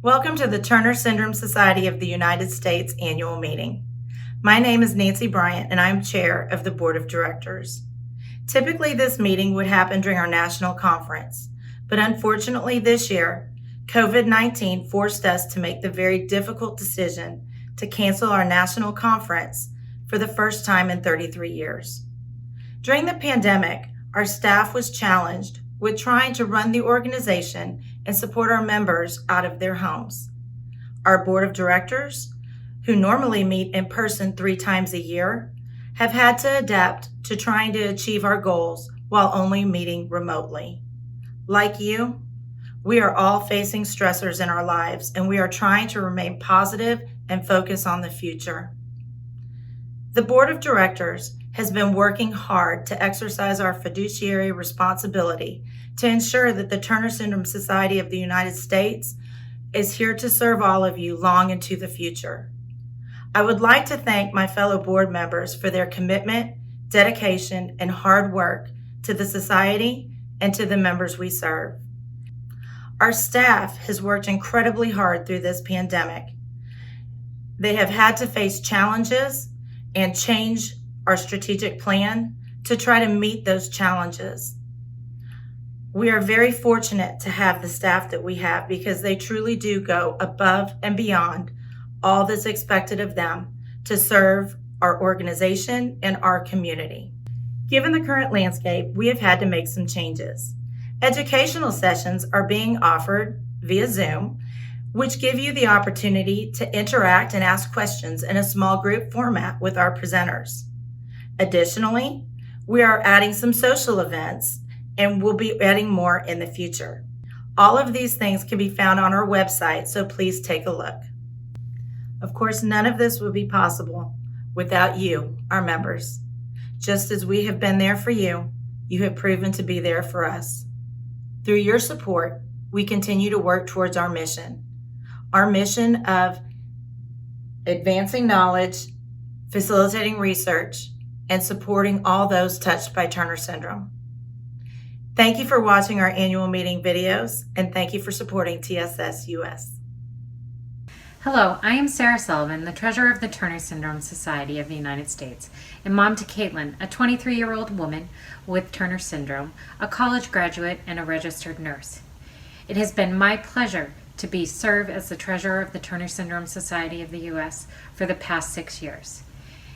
Welcome to the Turner Syndrome Society of the United States annual meeting. My name is Nancy Bryant, and I'm chair of the board of directors. Typically, this meeting would happen during our national conference, but unfortunately this year, COVID-19 forced us to make the very difficult decision to cancel our national conference for the first time in 33 years. During the pandemic, our staff was challenged with trying to run the organization and support our members out of their homes. Our board of directors, who normally meet in person 3 times a year, have had to adapt to trying to achieve our goals while only meeting remotely. Like you, we are all facing stressors in our lives, and we are trying to remain positive and focus on the future. The board of directors has been working hard to exercise our fiduciary responsibility to ensure that the Turner Syndrome Society of the United States is here to serve all of you long into the future. I would like to thank my fellow board members for their commitment, dedication, and hard work to the society and to the members we serve. Our staff has worked incredibly hard through this pandemic. They have had to face challenges and change our strategic plan to try to meet those challenges. We are very fortunate to have the staff that we have because they truly do go above and beyond all that's expected of them to serve our organization and our community. Given the current landscape, we have had to make some changes. Educational sessions are being offered via Zoom, which give you the opportunity to interact and ask questions in a small group format with our presenters. Additionally, we are adding some social events and we'll be adding more in the future. All of these things can be found on our website, so please take a look. Of course, none of this would be possible without you, our members. Just as we have been there for you, you have proven to be there for us. Through your support, we continue to work towards our mission of advancing knowledge, facilitating research, and supporting all those touched by Turner syndrome. Thank you for watching our annual meeting videos, and thank you for supporting TSSUS. Hello, I am Sarah Sullivan, the treasurer of the Turner Syndrome Society of the United States, and mom to Caitlin, a 23-year-old woman with Turner syndrome, a college graduate, and a registered nurse. It has been my pleasure to serve as the treasurer of the Turner Syndrome Society of the U.S. for the past 6 years.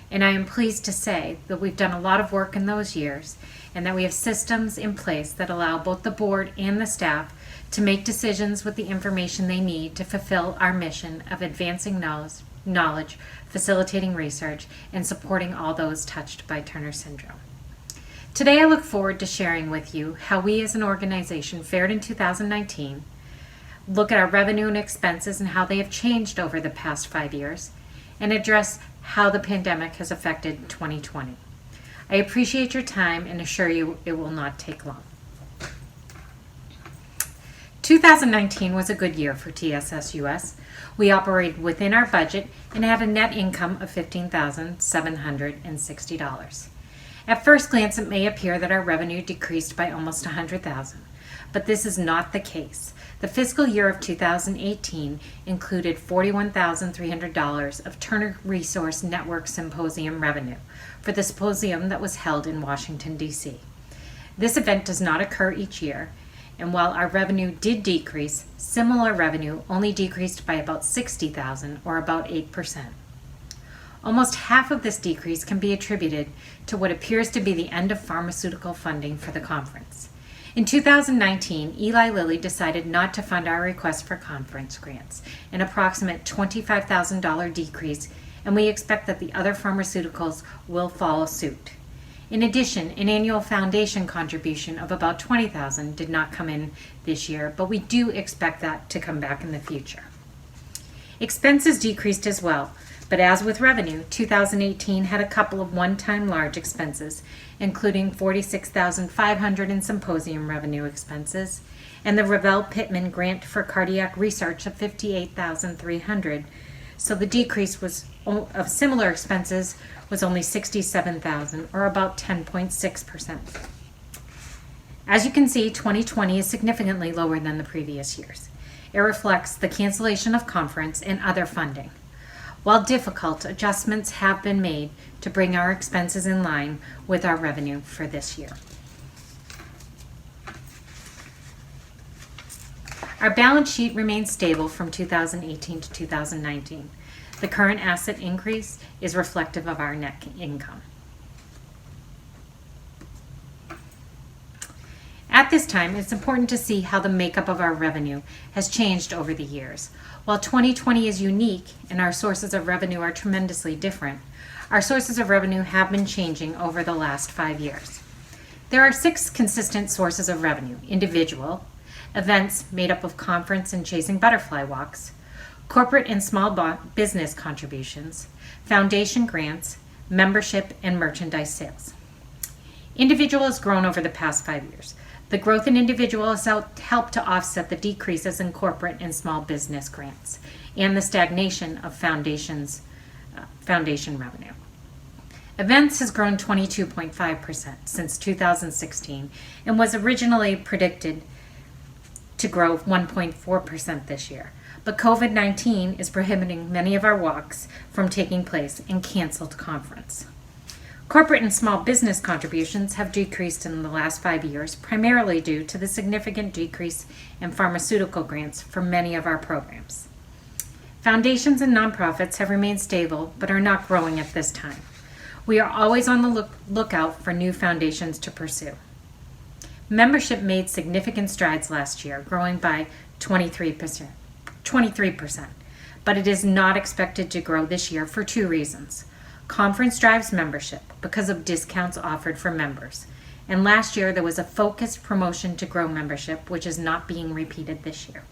And I am pleased to say that we've done a lot of work in those years and that we have systems in place that allow both the board and the staff to make decisions with the information they need to fulfill our mission of advancing knowledge, facilitating research, and supporting all those touched by Turner syndrome. Today I look forward to sharing with you how we as an organization fared in 2019, look at our revenue and expenses and how they have changed over the past 5 years, and address how the pandemic has affected 2020. I appreciate your time and assure you it will not take long. 2019 was a good year for TSSUS. We operated within our budget and had a net income of $15,760. At first glance, it may appear that our revenue decreased by almost $100,000, but this is not the case. The fiscal year of 2018 included $41,300 of Turner Resource Network Symposium revenue for the symposium that was held in Washington, D.C. This event does not occur each year, and while our revenue did decrease, similar revenue only decreased by about $60,000 or about 8%. Almost half of this decrease can be attributed to what appears to be the end of pharmaceutical funding for the conference. In 2019, Eli Lilly decided not to fund our request for conference grants, an approximate $25,000 decrease, and we expect that the other pharmaceuticals will follow suit. In addition, an annual foundation contribution of about $20,000 did not come in this year, but we do expect that to come back in the future. Expenses decreased as well, but as with revenue, 2018 had a couple of one-time large expenses, including $46,500 in symposium revenue expenses and the Revell Pittman grant for cardiac research of $58,300. So the decrease of similar expenses was only $67,000, or about 10.6%. As you can see, 2020 is significantly lower than the previous years. It reflects the cancellation of conference and other funding. While difficult, adjustments have been made to bring our expenses in line with our revenue for this year. Our balance sheet remains stable from 2018 to 2019. The current asset increase is reflective of our net income. At this time, it's important to see how the makeup of our revenue has changed over the years. While 2020 is unique and our sources of revenue are tremendously different, our sources of revenue have been changing over the last 5 years. There are 6 consistent sources of revenue: individual, events made up of conference and chasing butterfly walks, corporate and small business contributions, foundation grants, membership, and merchandise sales. Individual has grown over the past 5 years. The growth in individual has helped to offset the decreases in corporate and small business grants and the stagnation of foundation revenue. Events has grown 22.5% since 2016 and was originally predicted to grow 1.4% this year. But COVID-19 is prohibiting many of our walks from taking place and canceled conference. Corporate and small business contributions have decreased in the last 5 years, primarily due to the significant decrease in pharmaceutical grants for many of our programs. Foundations and nonprofits have remained stable but are not growing at this time. We are always on the lookout for new foundations to pursue. Membership made significant strides last year, growing by 23%, but it is not expected to grow this year for 2 reasons. Conference drives membership because of discounts offered for members. And last year there was a focused promotion to grow membership, which is not being repeated this year.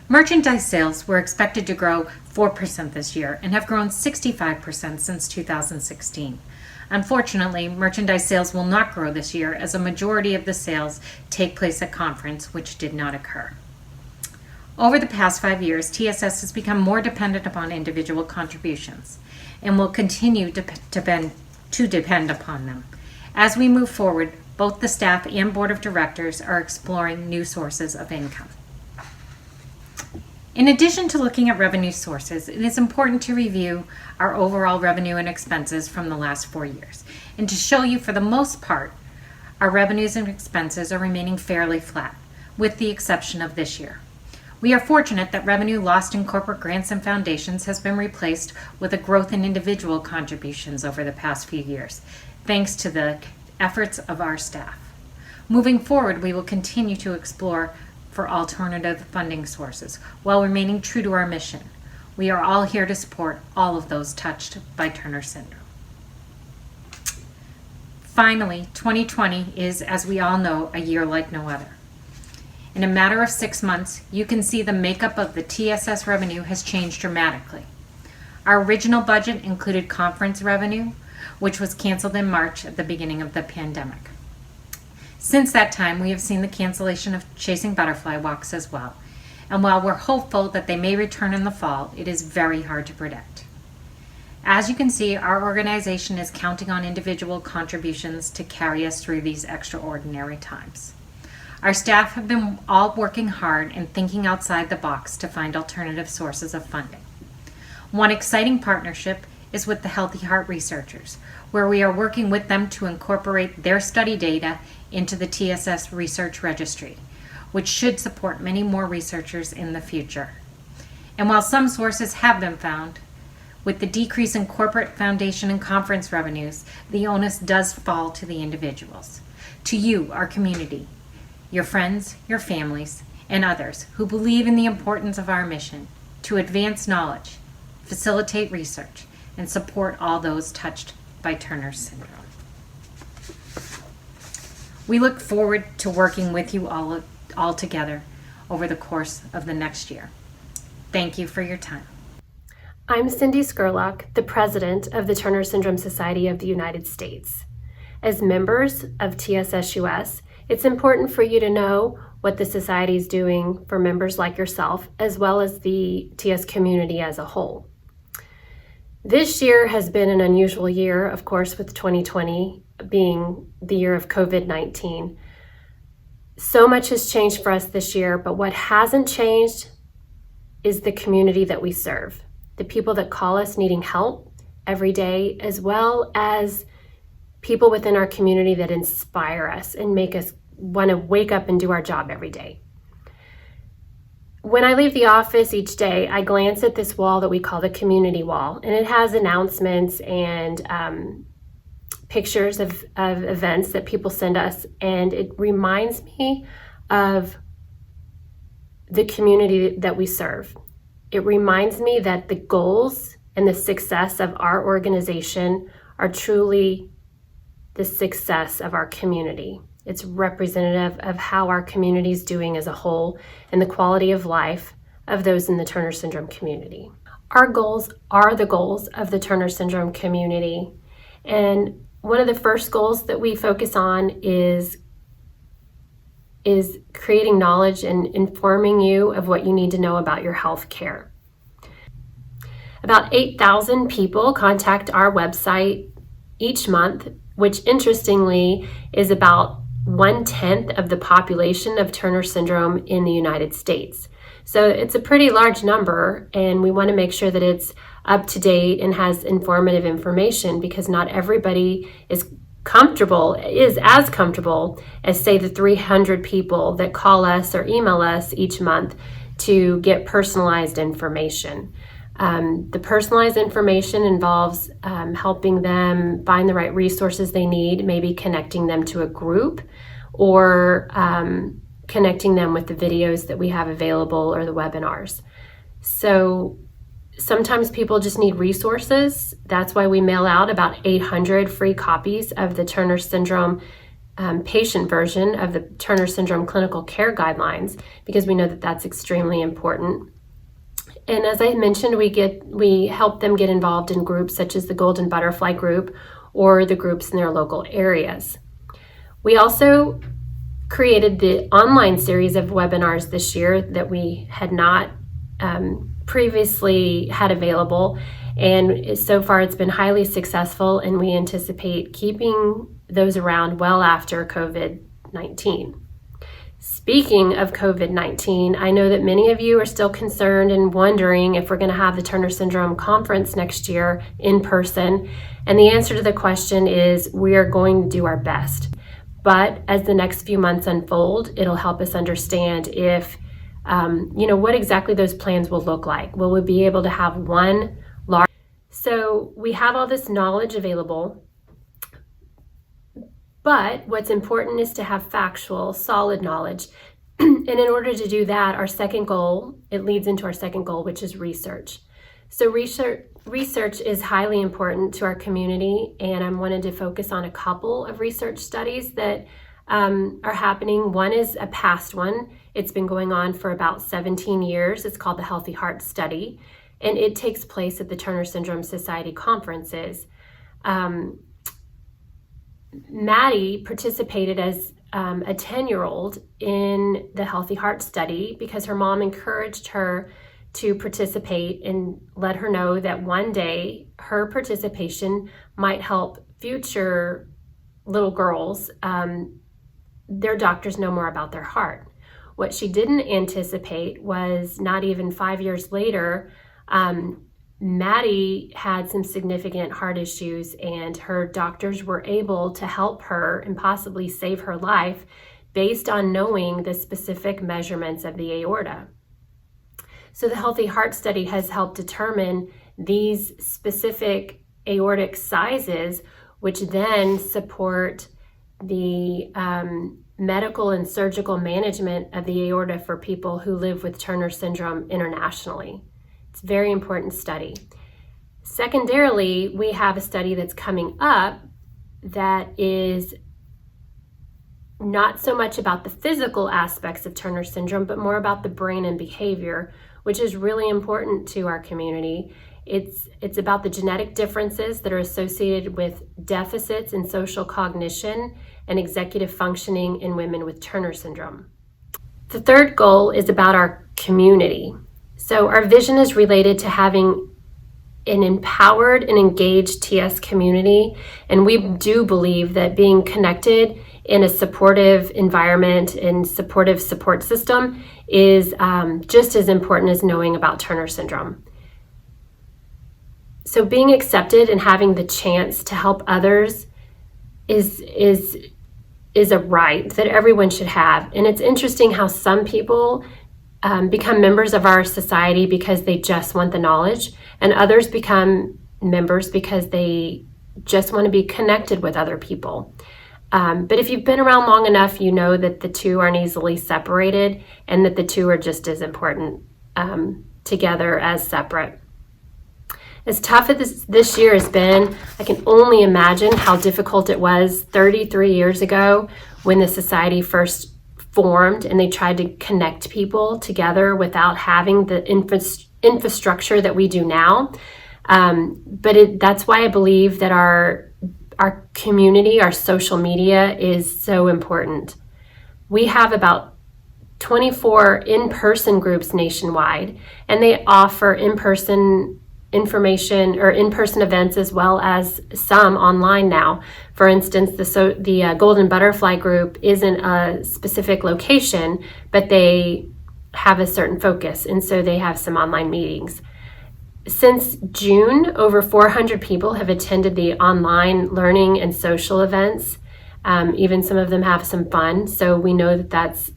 Merchandise sales were expected to grow 4% this year and have grown 65% since 2016. Unfortunately, merchandise sales will not grow this year as a majority of the sales take place at conference, which did not occur. Over the past 5 years, TSS has become more dependent upon individual contributions and will continue to depend upon them. As we move forward, both the staff and board of directors are exploring new sources of income. In addition to looking at revenue sources, it is important to review our overall revenue and expenses from the last 4 years and to show you, for the most part, our revenues and expenses are remaining fairly flat, with the exception of this year. We are fortunate that revenue lost in corporate grants and foundations has been replaced with a growth in individual contributions over the past few years, thanks to the efforts of our staff. Moving forward, we will continue to explore for alternative funding sources while remaining true to our mission. We are all here to support all of those touched by Turner syndrome. Finally, 2020 is, as we all know, a year like no other. In a matter of 6 months, you can see the makeup of the TSS revenue has changed dramatically. Our original budget included conference revenue, which was canceled in March at the beginning of the pandemic. Since that time, we have seen the cancellation of chasing butterfly walks as well. And while we're hopeful that they may return in the fall, it is very hard to predict. As you can see, our organization is counting on individual contributions to carry us through these extraordinary times. Our staff have been all working hard and thinking outside the box to find alternative sources of funding. One exciting partnership is with the Healthy Heart researchers, where we are working with them to incorporate their study data into the TSS Research Registry, which should support many more researchers in the future. And while some sources have been found, with the decrease in corporate foundation and conference revenues, the onus does fall to the individuals. To you, our community, your friends, your families, and others who believe in the importance of our mission to advance knowledge, facilitate research, and support all those touched by Turner syndrome. We look forward to working with you all together over the course of the next year. Thank you for your time. I'm Cindy Scurlock, the president of the Turner Syndrome Society of the United States. As members of TSSUS, it's important for you to know what the society is doing for members like yourself, as well as the TS community as a whole. This year has been an unusual year, of course, with 2020 being the year of COVID-19. So much has changed for us this year, but what hasn't changed is the community that we serve, the people that call us needing help every day, as well as people within our community that inspire us and make us want to wake up and do our job every day. When I leave the office each day, I glance at this wall that we call the community wall, and it has announcements and pictures of events that people send us, and it reminds me of the community that we serve. It reminds me that the goals and the success of our organization are truly the success of our community. It's representative of how our community is doing as a whole and the quality of life of those in the Turner Syndrome community. Our goals are the goals of the Turner Syndrome community. And one of the first goals that we focus on is creating knowledge and informing you of what you need to know about your health care. About 8,000 people contact our website each month, which interestingly is about 1/10 of the population of Turner Syndrome in the United States. So it's a pretty large number, and we want to make sure that it's up to date and has informative information, because not everybody is as comfortable as, say, the 300 people that call us or email us each month to get personalized information. The personalized information involves helping them find the right resources they need, maybe connecting them to a group, or connecting them with the videos that we have available or the webinars. So sometimes people just need resources. That's why we mail out about 800 free copies of the Turner Syndrome patient version of the Turner Syndrome Clinical Care Guidelines, because we know that that's extremely important. And as I mentioned, we help them get involved in groups such as the Golden Butterfly Group or the groups in their local areas. We also created the online series of webinars this year that we had not previously had available. And so far it's been highly successful, and we anticipate keeping those around well after COVID-19. Speaking of COVID-19, I know that many of you are still concerned and wondering if we're going to have the Turner Syndrome Conference next year in person. And the answer to the question is we are going to do our best. But as the next few months unfold, it'll help us understand if, what exactly those plans will look like. Will we be able to have one large? So we have all this knowledge available. But what's important is to have factual, solid knowledge. And in order to do that, our second goal, it leads into our second goal, which is research. So research is highly important to our community, and I wanted to focus on a couple of research studies that are happening. One is a past one. It's been going on for about 17 years. It's called the Healthy Heart Study, and it takes place at the Turner Syndrome Society conferences. Maddie participated as a 10-year-old in the Healthy Heart Study because her mom encouraged her to participate and let her know that one day her participation might help future little girls, their doctors know more about their heart. What she didn't anticipate was not even 5 years later, Maddie had some significant heart issues, and her doctors were able to help her and possibly save her life based on knowing the specific measurements of the aorta. So the Healthy Heart Study has helped determine these specific aortic sizes, which then support the medical and surgical management of the aorta for people who live with Turner Syndrome internationally. It's a very important study. Secondarily, we have a study that's coming up that is not so much about the physical aspects of Turner Syndrome, but more about the brain and behavior, which is really important to our community. It's about the genetic differences that are associated with deficits in social cognition and executive functioning in women with Turner Syndrome. The third goal is about our community. So our vision is related to having an empowered and engaged TS community, and we do believe that being connected in a supportive environment and supportive support system is just as important as knowing about Turner syndrome. So being accepted and having the chance to help others is a right that everyone should have. And it's interesting how some people become members of our society because they just want the knowledge, and others become members because they just want to be connected with other people. But if you've been around long enough, you know that the two aren't easily separated and that the two are just as important together as separate. As tough as this year has been, I can only imagine how difficult it was 33 years ago when the society first formed and they tried to connect people together without having the infrastructure that we do now. But that's why I believe that our community, our social media is so important. We have about 24 in-person groups nationwide, and they offer in-person information or in-person events as well as some online now. For instance, the Golden Butterfly Group isn't a specific location, but they have a certain focus, and so they have some online meetings. Since June, over 400 people have attended the online learning and social events. Even some of them have some fun, so we know that that's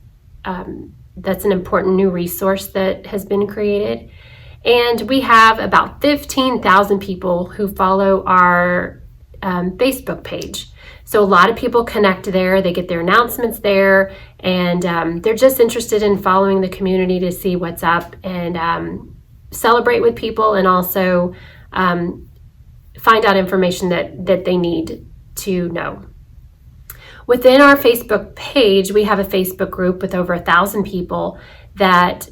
an important new resource that has been created. And we have about 15,000 people who follow our Facebook page. So a lot of people connect there, they get their announcements there, and they're just interested in following the community to see what's up and celebrate with people, and also find out information that they need to know. Within our Facebook page, we have a Facebook group with over 1,000 people that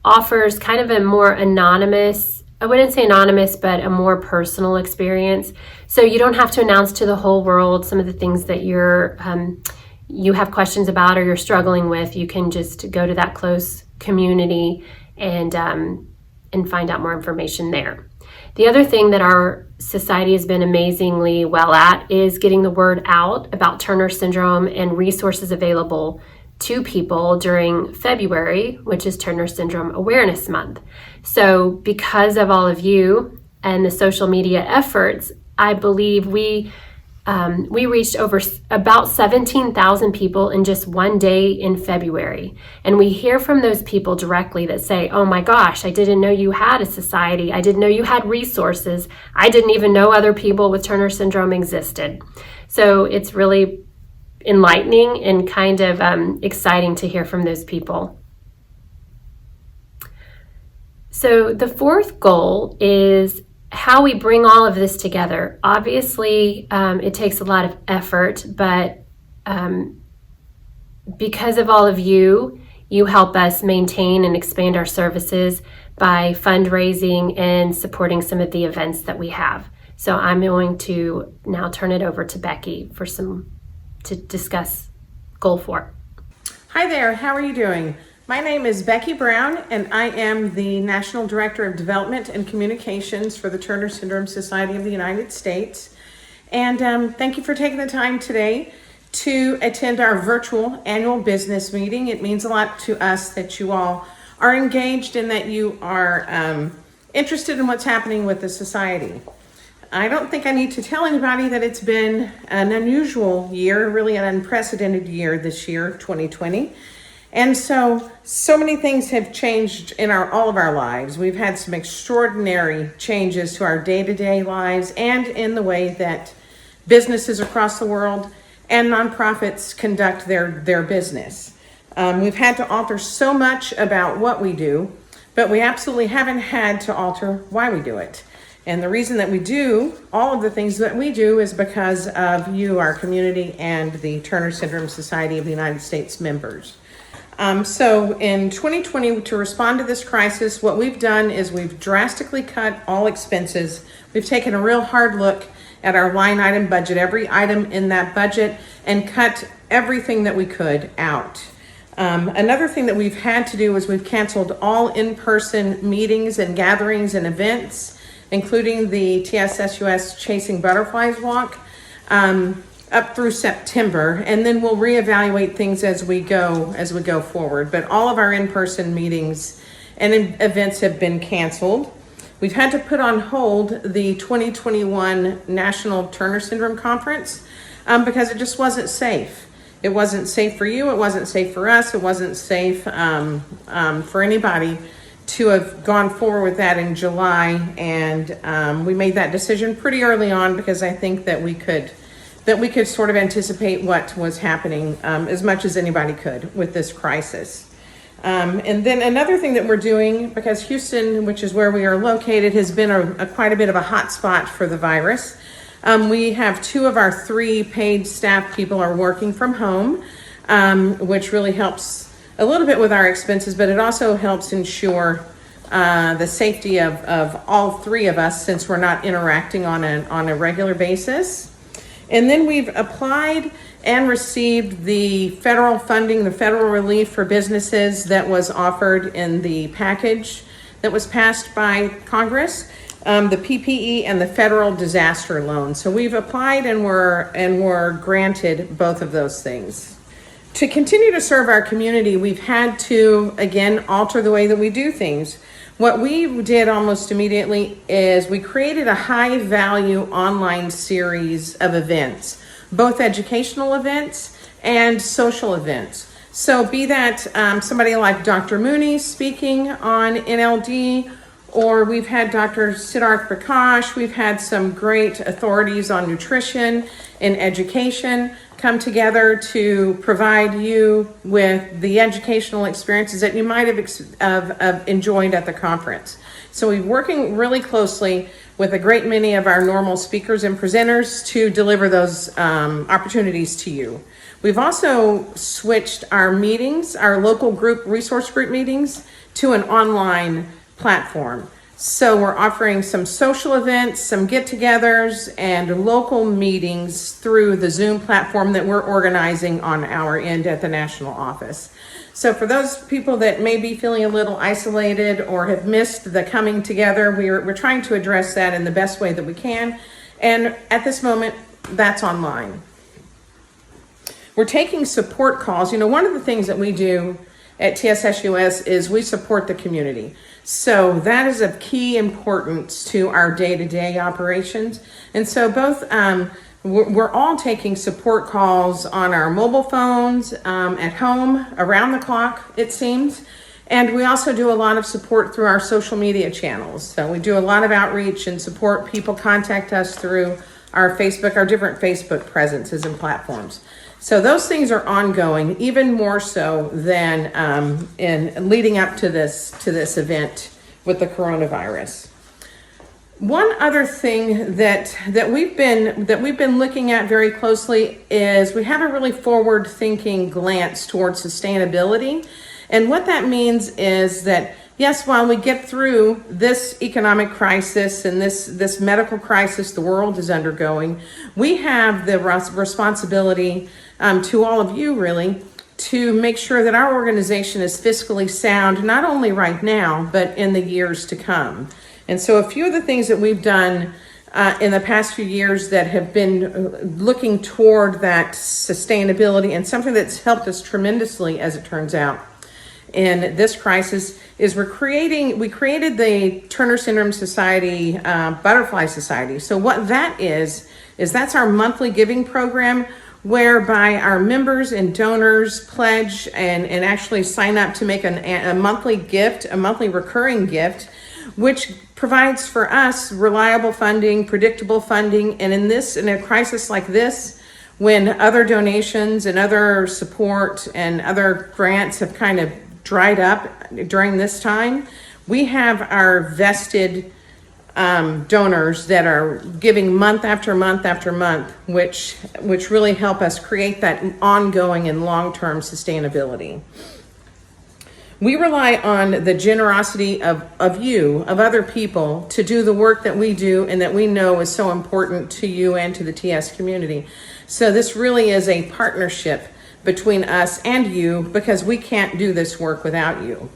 offers kind of a more anonymous, I wouldn't say anonymous, but a more personal experience. So you don't have to announce to the whole world some of the things that you have questions about or you're struggling with. You can just go to that close community and find out more information there. The other thing that our society has been amazingly well at is getting the word out about Turner syndrome and resources available to people during February, which is Turner Syndrome Awareness Month. So because of all of you and the social media efforts, I believe we reached about 17,000 people in just one day in February. And we hear from those people directly that say, oh my gosh, I didn't know you had a society. I didn't know you had resources. I didn't even know other people with Turner syndrome existed. So it's really enlightening and kind of exciting to hear from those people. So the fourth goal is how we bring all of this together. Obviously, it takes a lot of effort, but because of all of you help us maintain and expand our services by fundraising and supporting some of the events that we have. So I'm going to now turn it over to Becky to discuss Goal 4. Hi there, how are you doing? My name is Becky Brown, and I am the National Director of Development and Communications for the Turner Syndrome Society of the United States. And thank you for taking the time today to attend our virtual annual business meeting. It means a lot to us that you all are engaged and that you are interested in what's happening with the society. I don't think I need to tell anybody that it's been an unusual year, really an unprecedented year this year, 2020. And so many things have changed in all of our lives. We've had some extraordinary changes to our day-to-day lives and in the way that businesses across the world and nonprofits conduct their business. We've had to alter so much about what we do, but we absolutely haven't had to alter why we do it. And the reason that we do all of the things that we do is because of you, our community, and the Turner Syndrome Society of the United States members. So in 2020, to respond to this crisis, what we've done is we've drastically cut all expenses. We've taken a real hard look at our line item budget, every item in that budget, and cut everything that we could out. Another thing that we've had to do is we've canceled all in-person meetings and gatherings and events, including the TSSUS Chasing Butterflies Walk. up through September, and then we'll reevaluate things as we go forward. But all of our in-person meetings and events have been canceled. We've had to put on hold the 2021 National Turner Syndrome Conference because it just wasn't safe. It wasn't safe for you. It wasn't safe for us. It wasn't safe for anybody to have gone forward with that in July. And we made that decision pretty early on because I think that we could sort of anticipate what was happening as much as anybody could with this crisis. And then another thing that we're doing, because Houston, which is where we are located, has been quite a bit of a hot spot for the virus. We have 2 of our 3 paid staff people are working from home, which really helps a little bit with our expenses, but it also helps ensure the safety of all 3 of us since we're not interacting on a regular basis. And then we've applied and received the federal funding, the federal relief for businesses that was offered in the package that was passed by Congress, the PPE and the federal disaster loan. So we've applied and were granted both of those things. To continue to serve our community, we've had to, again, alter the way that we do things. What we did almost immediately is we created a high value online series of events, both educational events and social events. So be that somebody like Dr. Mooney speaking on NLD, or we've had Dr. Siddharth Prakash, we've had some great authorities on nutrition and education come together to provide you with the educational experiences that you might have enjoyed at the conference. So we're working really closely with a great many of our normal speakers and presenters to deliver those opportunities to you. We've also switched our meetings, our local resource group meetings, to an online platform. So we're offering some social events, some get-togethers, and local meetings through the Zoom platform that we're organizing on our end at the national office. So for those people that may be feeling a little isolated or have missed the coming together, we're trying to address that in the best way that we can. And at this moment, that's online. We're taking support calls. You know, one of the things that we do at TSSUS is we support the community. So that is of key importance to our day-to-day operations. And so both, we're all taking support calls on our mobile phones, at home, around the clock, it seems. And we also do a lot of support through our social media channels. So we do a lot of outreach and support. People contact us through our Facebook, our different Facebook presences and platforms. So those things are ongoing, even more so than in leading up to this event with the coronavirus. One other thing that we've been looking at very closely is we have a really forward-thinking glance towards sustainability, and what that means is that yes, while we get through this economic crisis and this medical crisis the world is undergoing, we have the responsibility to all of you really to make sure that our organization is fiscally sound, not only right now, but in the years to come. And so a few of the things that we've done in the past few years that have been looking toward that sustainability, and something that's helped us tremendously as it turns out in this crisis, is we created the Turner Syndrome Society Butterfly Society. So what that is that's our monthly giving program, whereby our members and donors pledge and actually sign up to make a monthly gift, a monthly recurring gift, which provides for us reliable funding, predictable funding. And in a crisis like this, when other donations and other support and other grants have kind of dried up during this time, we have our vested donors that are giving month after month after month, which really help us create that ongoing and long-term sustainability. We rely on the generosity of other people, to do the work that we do and that we know is so important to you and to the TS community. So this really is a partnership between us and you, because we can't do this work without you.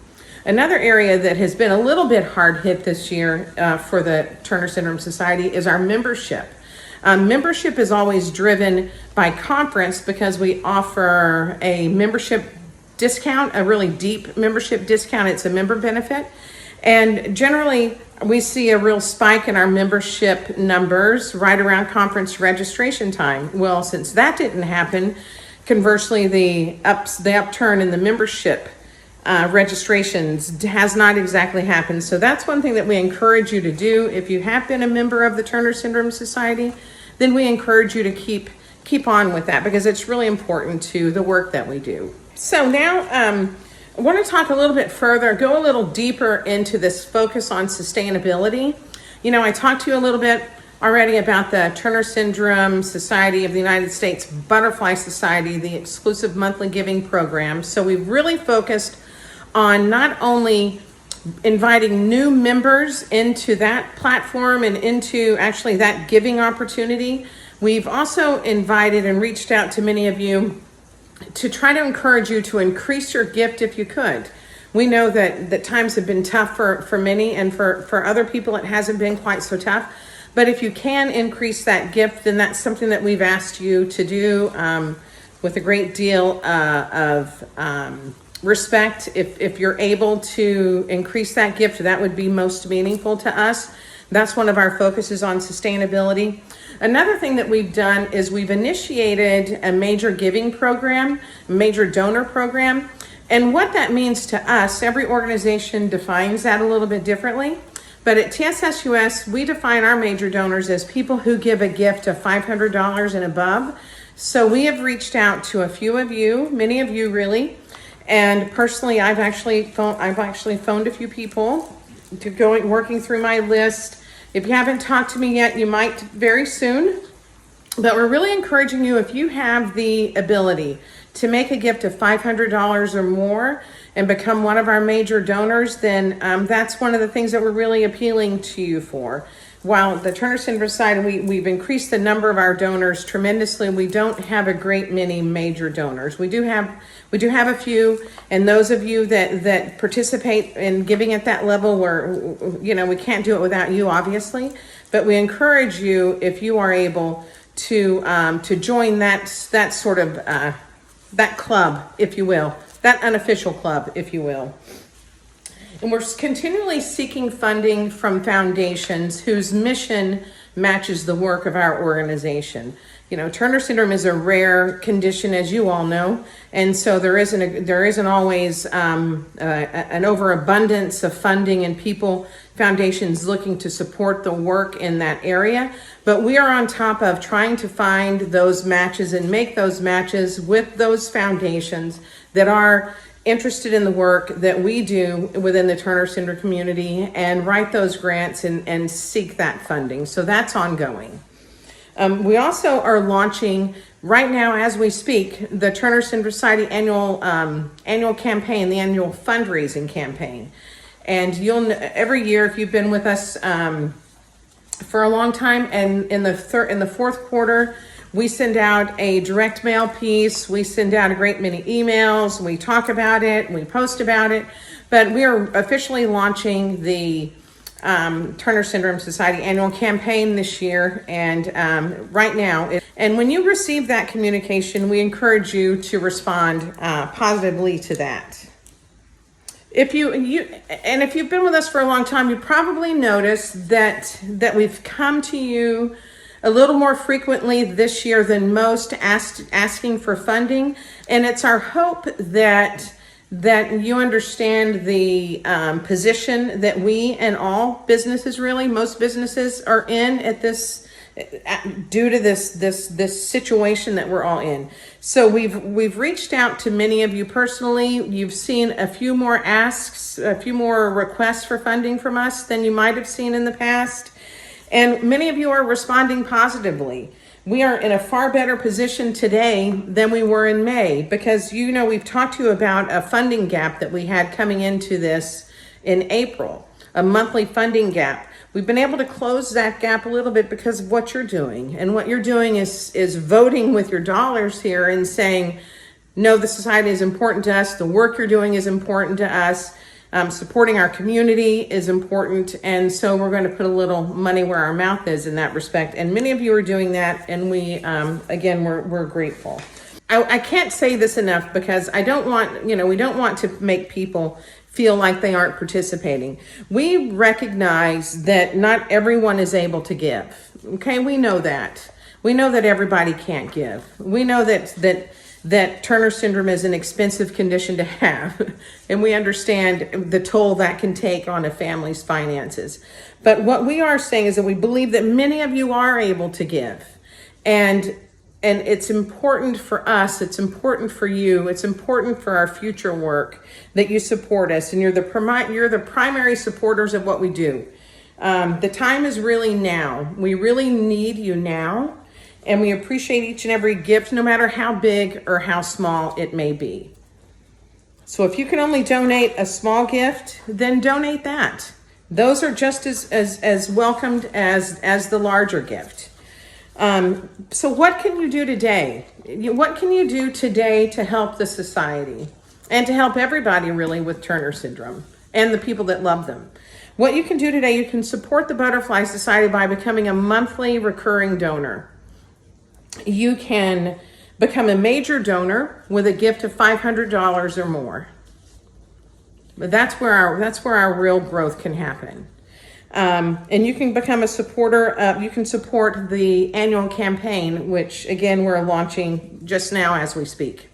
Another area that has been a little bit hard hit this year for the Turner Syndrome Society is our membership. Membership is always driven by conference because we offer a membership discount, a really deep membership discount. It's a member benefit. And generally, we see a real spike in our membership numbers right around conference registration time. Well, since that didn't happen, conversely, the upturn in the membership registrations has not exactly happened. So that's one thing that we encourage you to do. If you have been a member of the Turner Syndrome Society, then we encourage you to keep on with that because it's really important to the work that we do. So now I want to talk a little bit further, go a little deeper into this focus on sustainability. You know, I talked to you a little bit already about the Turner Syndrome Society of the United States Butterfly Society, the exclusive monthly giving program. So we've really focused on not only inviting new members into that platform and into actually that giving opportunity, we've also invited and reached out to many of you to try to encourage you to increase your gift if you could. We know that times have been tough for many, and for other people it hasn't been quite so tough. But if you can increase that gift, then that's something that we've asked you to do with a great deal of respect. If you're able to increase that gift, that would be most meaningful to us. That's one of our focuses on sustainability. Another thing that we've done is we've initiated a major giving program, major donor program. And what that means to us, every organization defines that a little bit differently. But at TSSUS, we define our major donors as people who give a gift of $500 and above. So we have reached out to a few of you, many of you really. And personally, I've actually phoned a few people working through my list. If you haven't talked to me yet, you might very soon. But we're really encouraging you, if you have the ability to make a gift of $500 or more and become one of our major donors, then that's one of the things that we're really appealing to you for. While the Turner Syndrome Society, we've increased the number of our donors tremendously, we don't have a great many major donors. We do have a few, and those of you that participate in giving at that level, where we can't do it without you, obviously. But we encourage you, if you are able, to join that sort of that club, if you will, that unofficial club, if you will. And we're continually seeking funding from foundations whose mission matches the work of our organization. You know, Turner syndrome is a rare condition, as you all know, and so there isn't always an overabundance of funding and foundations looking to support the work in that area. But we are on top of trying to find those matches and make those matches with those foundations that are interested in the work that we do within the Turner syndrome community, and write those grants and seek that funding. So that's ongoing. We also are launching right now as we speak the Turner Syndrome Society annual campaign, the annual fundraising campaign. And every year, if you've been with us for a long time, and in the fourth quarter, we send out a direct mail piece. We send out a great many emails. We talk about it. We post about it. But we are officially launching the Turner Syndrome Society annual campaign this year, and right now. And when you receive that communication, we encourage you to respond positively to that. If you've been with us for a long time, you probably noticed that we've come to you a little more frequently this year than most, asking for funding. And it's our hope that you understand the position that we and all businesses, really, most businesses are in at this, due to this situation that we're all in. So we've reached out to many of you personally. You've seen a few more asks, a few more requests for funding from us than you might have seen in the past. And many of you are responding positively. We are in a far better position today than we were in May, because we've talked to you about a funding gap that we had coming into this in April, a monthly funding gap. We've been able to close that gap a little bit because of what you're doing. And what you're doing is voting with your dollars here and saying, no, the society is important to us. The work you're doing is important to us. Supporting our community is important, and so we're going to put a little money where our mouth is in that respect. And many of you are doing that, and we, again, we're grateful. I can't say this enough because I don't want, we don't want to make people feel like they aren't participating. We recognize that not everyone is able to give. Okay, we know that. We know that everybody can't give. We know that Turner syndrome is an expensive condition to have, and we understand the toll that can take on a family's finances. But what we are saying is that we believe that many of you are able to give, and it's important for us, it's important for you, it's important for our future work that you support us, and you're the primary supporters of what we do. The time is really now. We really need you now, and we appreciate each and every gift, no matter how big or how small it may be. So if you can only donate a small gift, then donate that. Those are just as welcomed as the larger gift. So what can you do today? What can you do today to help the society and to help everybody really with Turner syndrome and the people that love them? What you can do today, you can support the Butterfly Society by becoming a monthly recurring donor. You can become a major donor with a gift of $500 or more. But that's where our real growth can happen. And you can become a supporter. You can support the annual campaign, which again, we're launching just now as we speak.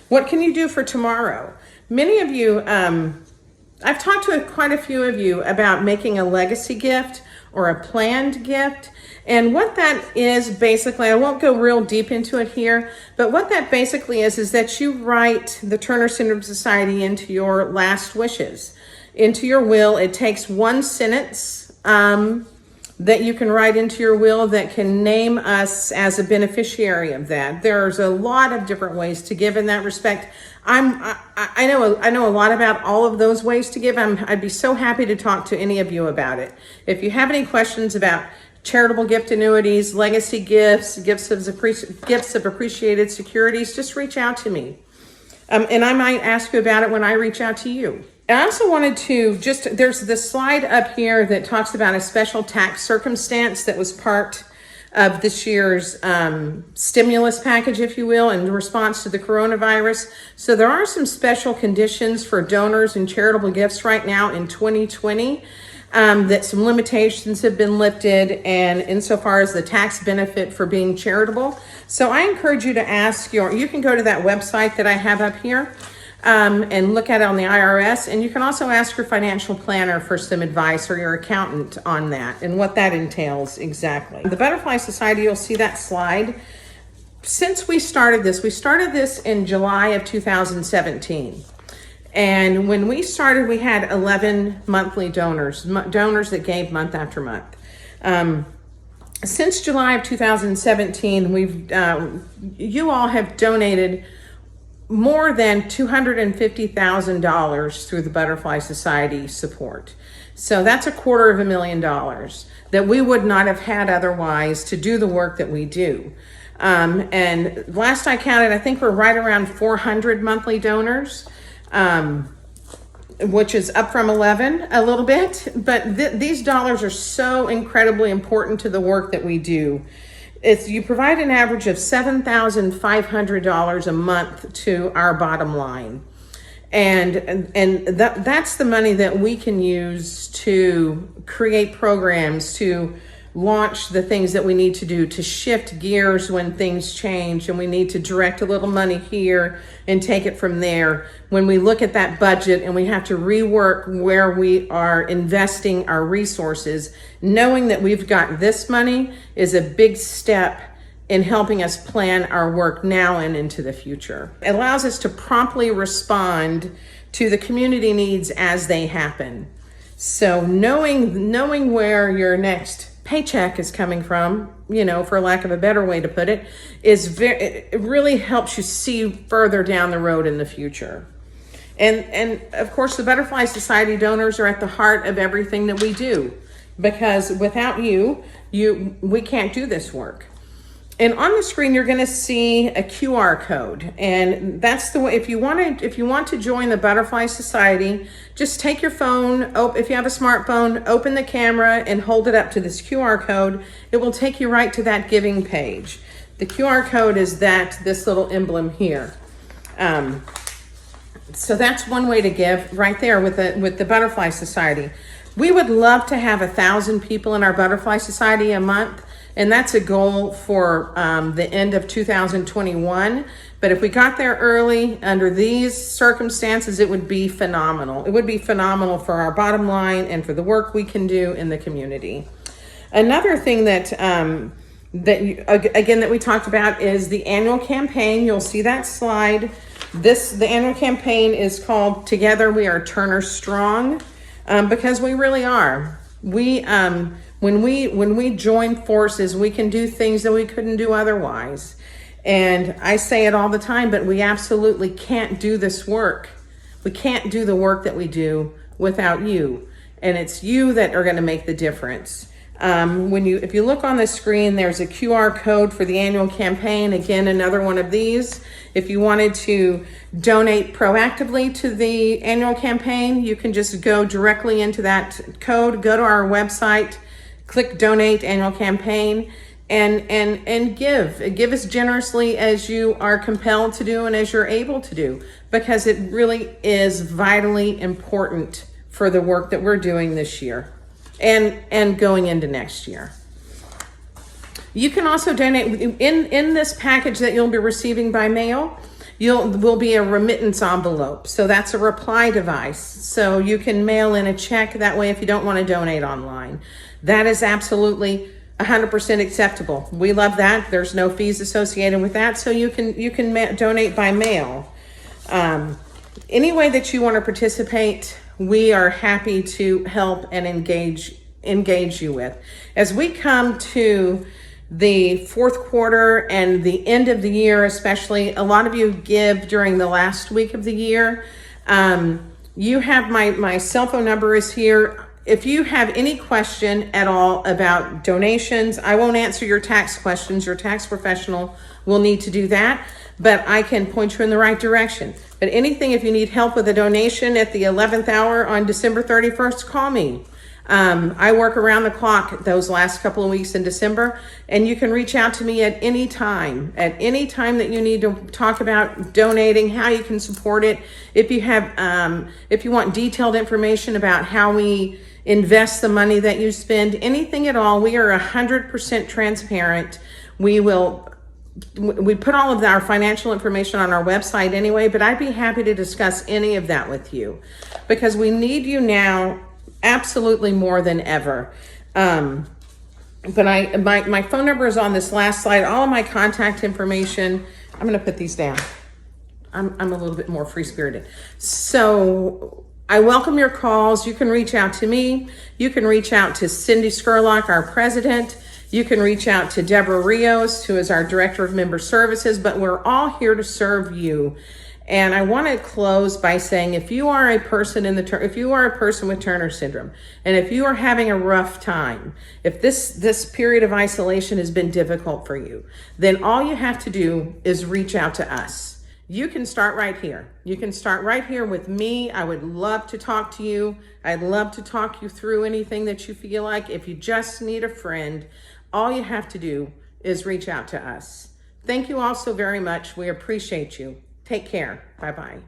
What can you do for tomorrow? Many of you, I've talked to quite a few of you about making a legacy gift or a planned gift. And what that is basically, I won't go real deep into it here, but what that basically is that you write the Turner Syndrome Society into your last wishes. Into your will. It takes one sentence that you can write into your will that can name us as a beneficiary of that. There's a lot of different ways to give in that respect. I know a lot about all of those ways to give. I'd be so happy to talk to any of you about it. If you have any questions about charitable gift annuities, legacy gifts, gifts of appreciated securities, just reach out to me. And I might ask you about it when I reach out to you. I also wanted to there's this slide up here that talks about a special tax circumstance that was part of this year's stimulus package, if you will, in response to the coronavirus. So there are some special conditions for donors and charitable gifts right now in 2020, that some limitations have been lifted, and insofar as the tax benefit for being charitable. So I encourage you to you can go to that website that I have up here, and look at it on the IRS. And you can also ask your financial planner for some advice, or your accountant on that and what that entails exactly. The Butterfly Society, you'll see that slide. Since we started this in July of 2017. And when we started, we had 11 monthly donors that gave month after month. Since July of 2017, you all have donated more than $250,000 through the Butterfly Society support. So that's $250,000 that we would not have had otherwise to do the work that we do. And last I counted, I think we're right around 400 monthly donors, which is up from 11 a little bit. But these dollars are so incredibly important to the work that we do. You provide an average of $7,500 a month to our bottom line. And that's the money that we can use to create programs, to launch the things that we need to do, to shift gears when things change and we need to direct a little money here and take it from there. When we look at that budget and we have to rework where we are investing our resources, knowing that we've got this money is a big step in helping us plan our work now and into the future. It allows us to promptly respond to the community needs as they happen. So knowing where your next paycheck is coming from, for lack of a better way to put it, it really helps you see further down the road in the future. And of course, the Butterfly Society donors are at the heart of everything that we do, because without we can't do this work. And on the screen, you're going to see a QR code, and that's the way. If you want to join the Butterfly Society, just take your phone. If you have a smartphone, open the camera and hold it up to this QR code. It will take you right to that giving page. The QR code is this little emblem here. So that's one way to give right there with the Butterfly Society. We would love to have 1,000 people in our Butterfly Society a month. And that's a goal for the end of 2021. But if we got there early under these circumstances, it would be phenomenal. It would be phenomenal for our bottom line and for the work we can do in the community. Another thing that we talked about is the annual campaign. You'll see that slide. The annual campaign is called Together We Are Turner Strong, because we really are. When we join forces, we can do things that we couldn't do otherwise. And I say it all the time, but we absolutely can't do this work. We can't do the work that we do without you. And it's you that are going to make the difference. If you look on the screen, there's a QR code for the annual campaign. Again, another one of these. If you wanted to donate proactively to the annual campaign, you can just go directly into that code, go to our website, click donate annual campaign, and give as generously as you are compelled to do and as you're able to do, because it really is vitally important for the work that we're doing this year and going into next year. You can also donate in this package that you'll be receiving by mail. Will be a remittance envelope. So that's a reply device. So you can mail in a check that way if you don't want to donate online. That is absolutely 100% acceptable. We love that. There's no fees associated with that. So you can donate by mail. Any way that you want to participate, we are happy to help and engage you with. As we come to the fourth quarter and the end of the year, especially, a lot of you give during the last week of the year. You have my cell phone number is here. If you have any question at all about donations, I won't answer your tax questions. Your tax professional will need to do that, but I can point you in the right direction. But anything, if you need help with a donation at the 11th hour on December 31st, call me. I work around the clock those last couple of weeks in December, and you can reach out to me at any time that you need to talk about donating, how you can support it. If you want detailed information about how we invest the money that you spend, anything at all, we are 100% transparent. We put all of our financial information on our website anyway, but I'd be happy to discuss any of that with you, because we need you now absolutely more than ever. But my phone number is on this last slide. All of my contact information, I'm going to put these down. I'm a little bit more free-spirited. So I welcome your calls. You can reach out to me. You can reach out to Cindy Scurlock, our president. You can reach out to Deborah Rios, who is our director of member services, but we're all here to serve you. And I want to close by saying, if you are a person with Turner syndrome, and if you are having a rough time, if this period of isolation has been difficult for you, then all you have to do is reach out to us. You can start right here. You can start right here with me. I would love to talk to you. I'd love to talk you through anything that you feel like. If you just need a friend, all you have to do is reach out to us. Thank you all so very much. We appreciate you. Take care. Bye-bye.